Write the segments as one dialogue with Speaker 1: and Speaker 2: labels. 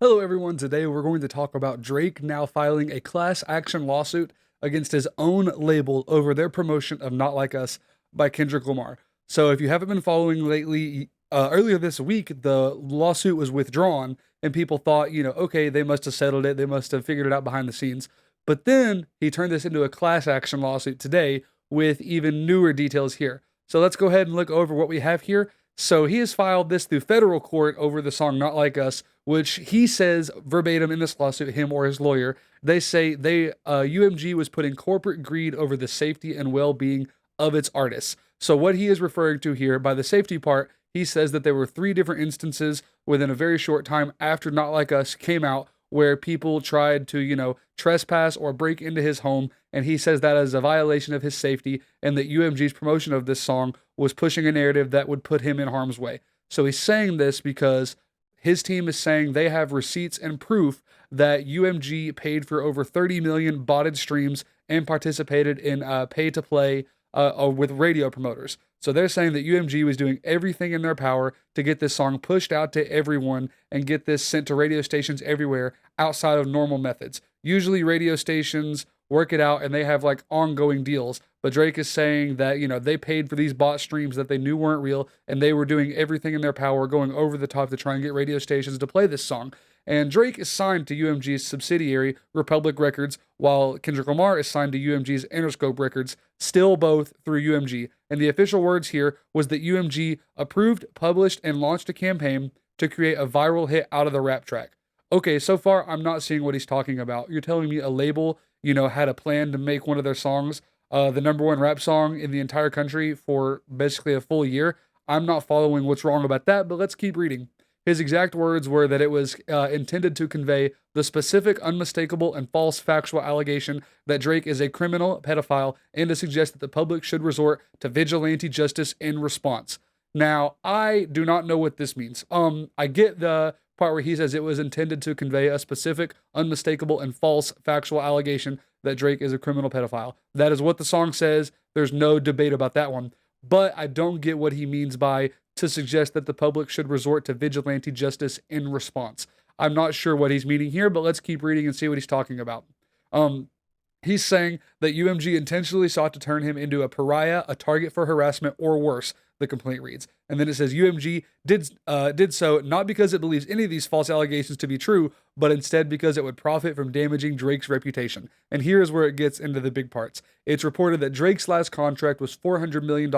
Speaker 1: Hello, everyone. Today we're going to talk about Drake now filing a class action lawsuit against his own label over their promotion of Not Like Us by Kendrick Lamar. So, if you haven't been following lately, earlier this week, the lawsuit was withdrawn, and people thought, okay, they must have settled it, they must have figured it out behind the scenes. But then he turned this into a class action lawsuit today with even newer details here. So, let's go ahead and look over what we have here. So, he has filed this through federal court over the song Not Like Us, which he says verbatim in this lawsuit, him or his lawyer, they say UMG was putting corporate greed over the safety and well-being of its artists. So what he is referring to here by the safety part, he says that there were three different instances within a very short time after Not Like Us came out where people tried to, trespass or break into his home, and he says that as a violation of his safety, and that UMG's promotion of this song was pushing a narrative that would put him in harm's way. So he's saying this because his team is saying they have receipts and proof that UMG paid for over 30 million botted streams and participated in pay to play with radio promoters. So they're saying that UMG was doing everything in their power to get this song pushed out to everyone and get this sent to radio stations everywhere outside of normal methods. Usually, radio stations work it out and they have like ongoing deals. But Drake is saying that, they paid for these bot streams that they knew weren't real and they were doing everything in their power, going over the top to try and get radio stations to play this song. And Drake is signed to UMG's subsidiary, Republic Records, while Kendrick Lamar is signed to UMG's Interscope Records, still both through UMG. And the official words here was that UMG approved, published, and launched a campaign to create a viral hit out of the rap track. Okay, so far I'm not seeing what he's talking about. You're telling me a label, had a plan to make one of their songs the number one rap song in the entire country for basically a full year. I'm not following what's wrong about that, but let's keep reading. His exact words were that it was intended to convey the specific, unmistakable, and false factual allegation that Drake is a criminal pedophile and to suggest that the public should resort to vigilante justice in response. Now, I do not know what this means. I get the part where he says it was intended to convey a specific, unmistakable, and false factual allegation that Drake is a criminal pedophile. That is what the song says. There's no debate about that one. But I don't get what he means by to suggest that the public should resort to vigilante justice in response. I'm not sure what he's meaning here, but let's keep reading and see what he's talking about. Um, He's saying that UMG intentionally sought to turn him into a pariah, a target for harassment, or worse, the complaint reads. And then it says UMG did so not because it believes any of these false allegations to be true, but instead because it would profit from damaging Drake's reputation. And here is where it gets into the big parts. It's reported that Drake's last contract was $400 million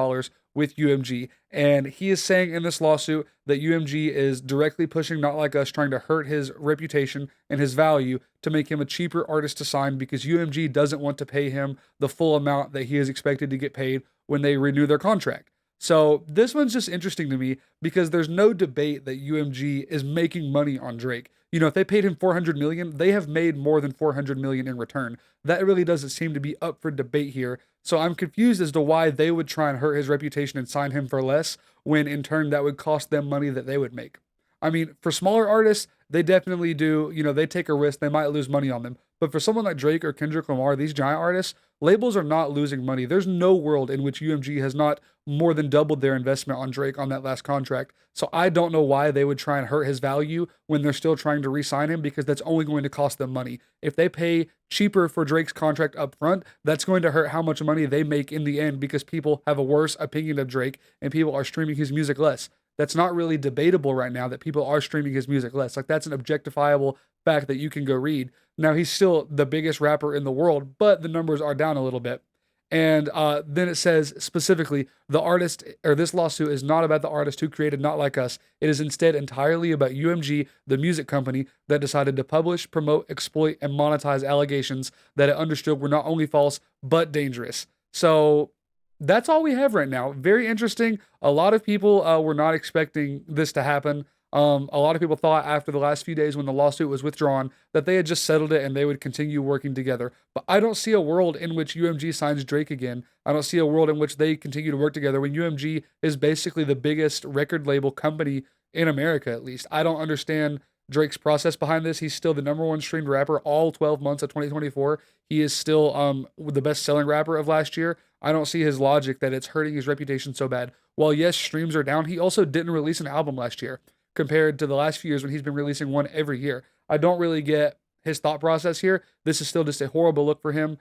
Speaker 1: with UMG, and he is saying in this lawsuit that UMG is directly pushing Not Like Us, trying to hurt his reputation and his value to make him a cheaper artist to sign because UMG doesn't want to pay him the full amount that he is expected to get paid when they renew their contract. So this one's just interesting to me because there's no debate that UMG is making money on Drake. If they paid him 400 million, they have made more than 400 million in return. That really doesn't seem to be up for debate here. So I'm confused as to why they would try and hurt his reputation and sign him for less when in turn that would cost them money that they would make. I mean, for smaller artists, they definitely do, they take a risk, they might lose money on them. But for someone like Drake or Kendrick Lamar, these giant artists, labels are not losing money. There's no world in which UMG has not more than doubled their investment on Drake on that last contract. So I don't know why they would try and hurt his value when they're still trying to re-sign him because that's only going to cost them money. If they pay cheaper for Drake's contract up front, that's going to hurt how much money they make in the end because people have a worse opinion of Drake and people are streaming his music less. That's not really debatable right now that people are streaming his music less. Like that's an objectifiable fact that you can go read. Now he's still the biggest rapper in the world, but the numbers are down a little bit. And then it says specifically, the artist or this lawsuit is not about the artist who created Not Like Us. It is instead entirely about UMG, the music company that decided to publish, promote, exploit, and monetize allegations that it understood were not only false, but dangerous. So that's all we have right now. Very interesting. A lot of people were not expecting this to happen. A lot of people thought after the last few days when the lawsuit was withdrawn that they had just settled it and they would continue working together. But I don't see a world in which UMG signs Drake again. I don't see a world in which they continue to work together when UMG is basically the biggest record label company in America, at least. I don't understand Drake's process behind this. He's still the number one streamed rapper all 12 months of 2024. He is still the best selling rapper of last year. I don't see his logic that it's hurting his reputation so bad. While yes, streams are down, he also didn't release an album last year. compared to the last few years when he's been releasing one every year. I don't really get his thought process here. This is still just a horrible look for him.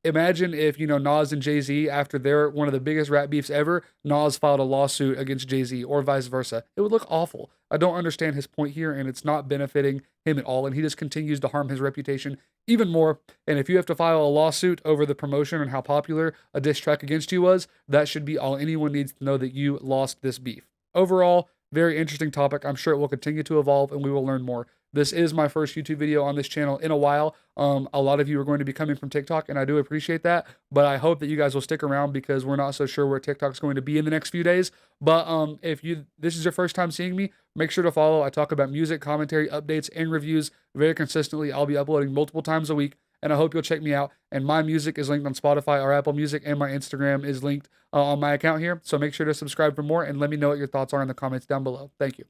Speaker 1: Imagine if, Nas and Jay-Z, after their one of the biggest rap beefs ever, Nas filed a lawsuit against Jay-Z or vice versa. It would look awful. I don't understand his point here, and it's not benefiting him at all, and he just continues to harm his reputation even more. And if you have to file a lawsuit over the promotion and how popular a diss track against you was, that should be all anyone needs to know that you lost this beef. Overall, very interesting topic. I'm sure it will continue to evolve and we will learn more. This is my first YouTube video on this channel in a while. A lot of you are going to be coming from TikTok, and I do appreciate that. But I hope that you guys will stick around because we're not so sure where TikTok's going to be in the next few days. But if this is your first time seeing me, make sure to follow. I talk about music, commentary, updates, and reviews very consistently. I'll be uploading multiple times a week, and I hope you'll check me out. And my music is linked on Spotify or Apple Music, and my Instagram is linked on my account here. So make sure to subscribe for more, and let me know what your thoughts are in the comments down below. Thank you.